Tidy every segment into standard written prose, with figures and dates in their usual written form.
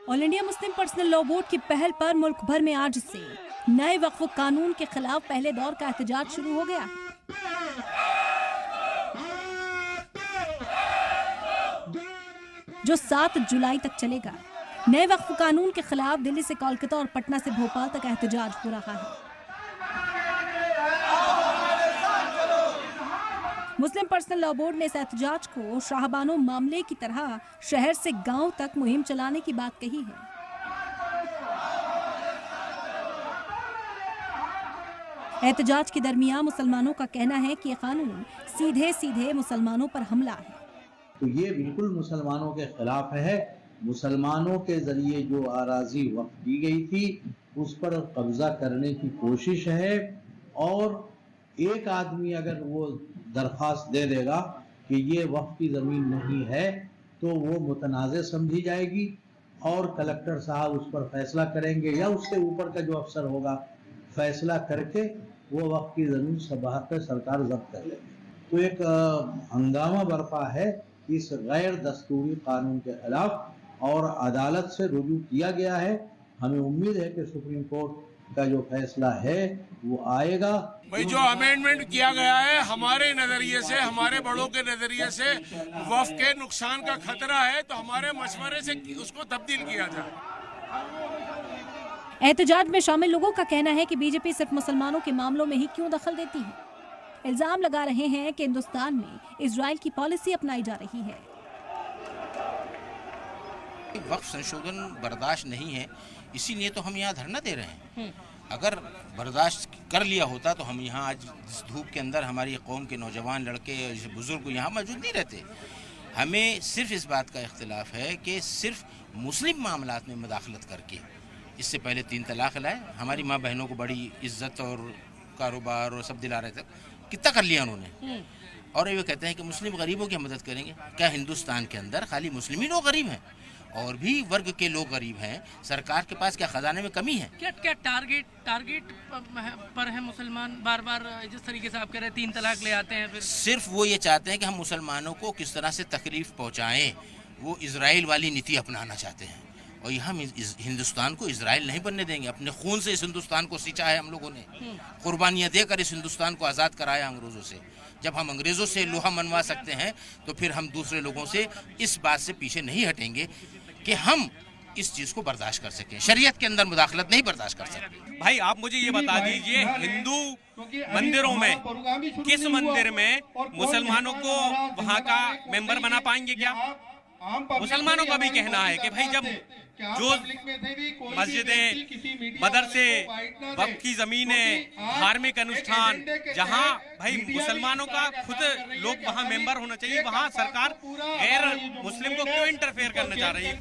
All India Muslim personal law board की पहल पर मुल्क भर में आज से नए वक्फ कानून के खिलाफ पहले दौर का एहतजाज शुरू हो गया है। जो 7 जुलाई तक चलेगा। नए वक्फ कानून के खिलाफ दिल्ली से कोलकाता और पटना से भोपाल तक एहतजाज हो रहा है। मुस्लिम पर्सनल लॉ बोर्ड ने इस एहतजाज को शाहबानो मामले की तरह शहर से गांव तक मुहिम चलाने की बात कही है। एहतजाज के दरमियान मुसलमानों का कहना है कि यह कानून सीधे सीधे मुसलमानों पर हमला है। तो ये बिल्कुल मुसलमानों के खिलाफ है। मुसलमानों के जरिए जो आराजी वक्फ की गई थी उस पर कब्जा करने की कोशिश है, और एक आदमी अगर वो दरख्वास्त दे देगा कि ये वक्फ की ज़मीन नहीं है तो वो मुतनाज़ समझी जाएगी और कलेक्टर साहब उस पर फैसला करेंगे या उससे ऊपर का जो अफसर होगा फैसला करके वो वक्फ की ज़मीन सबाह पे सरकार जब्त कर लेगी। तो एक हंगामा बरपा है इस गैर दस्तूरी कानून के खिलाफ और अदालत से रुजू किया गया है। हमें उम्मीद है कि सुप्रीम कोर्ट का जो फैसला है वो आएगा। भाई जो अमेंडमेंट किया गया है हमारे नजरिए से, हमारे बड़ों के नजरिए से वक्फ के नुकसान का खतरा है, तो हमारे मशवरे से उसको तब्दील किया जाए। एहतजाज में शामिल लोगों का कहना है कि बीजेपी सिर्फ मुसलमानों के मामलों में ही क्यों दखल देती है। इल्जाम लगा रहे हैं कि हिंदुस्तान में इजराइल की पॉलिसी अपनाई जा रही है। वक्फ संशोधन बर्दाश्त नहीं है, इसीलिए तो हम यहाँ धरना दे रहे हैं। अगर बर्दाश्त कर लिया होता तो हम यहाँ आज इस धूप के अंदर हमारी कौम के नौजवान लड़के बुजुर्ग यहाँ मौजूद नहीं रहते। हमें सिर्फ इस बात का इख्तिलाफ है कि सिर्फ मुस्लिम मामलात में मुदाखलत करके, इससे पहले 3 तलाक लाए, हमारी माँ बहनों को बड़ी इज्जत और कारोबार और सब दिला रहे थे, कितना कर लिया उन्होंने। और ये कहते हैं कि मुस्लिम गरीबों की मदद करेंगे। क्या हिंदुस्तान के अंदर खाली मुस्लिम ही लोग गरीब हैं? और भी वर्ग के लोग गरीब हैं। सरकार के पास क्या खजाने में कमी है? क्या टारगेट पर है मुसलमान? बार बार जिस तरीके से आप कह रहे हैं 3 तलाक ले आते हैं, फिर सिर्फ वो ये चाहते हैं कि हम मुसलमानों को किस तरह से तकलीफ पहुंचाएं। वो इजराइल वाली नीति अपनाना चाहते हैं, और यहाँ हम हिंदुस्तान को इजराइल नहीं बनने देंगे। अपने खून से इस हिंदुस्तान को सींचा है हम लोगों ने, कुर्बानियाँ देकर इस हिंदुस्तान को आज़ाद कराया अंग्रेज़ों से। जब हम अंग्रेज़ों से लोहा मनवा सकते हैं तो फिर हम दूसरे लोगों से इस बात से पीछे नहीं हटेंगे कि हम इस चीज़ को बर्दाश्त कर सकें। शरीयत के अंदर मुदाखलत नहीं बर्दाश्त कर सकते। भाई आप मुझे ये बता दीजिए, हिंदू मंदिरों में किस मंदिर में मुसलमानों को वहाँ का मेंबर बना पाएंगे क्या? मुसलमानों का भी कहना है कि भाई जब जो मस्जिदें, मदरसे, वक्फ की जमीनें, धार्मिक अनुष्ठान, जहां भाई मुसलमानों का खुद लोग वहां मेंबर होना चाहिए, वहां सरकार गैर मुस्लिम को क्यों इंटरफेयर करना चाह रही है?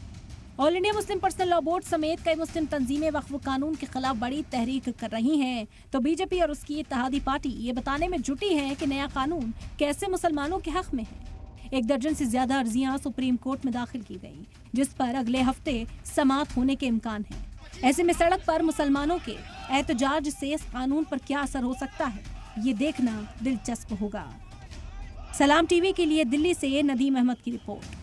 All India Muslim personal law board समेत कई मुस्लिम तंजीमें वक्फ कानून के खिलाफ बड़ी तहरीक कर रही हैं, तो बीजेपी और उसकी इत्तेहादी पार्टी ये बताने में जुटी है कि नया कानून कैसे मुसलमानों के हक में है। 1 दर्जन से ज्यादा अर्जियां सुप्रीम कोर्ट में दाखिल की गई, जिस पर अगले हफ्ते समाअत होने के इम्कान है। ऐसे में सड़क पर मुसलमानों के एहतजाज से इस कानून पर क्या असर हो सकता है, ये देखना दिलचस्प होगा। सलाम टीवी के लिए दिल्ली से नदीम अहमद की रिपोर्ट।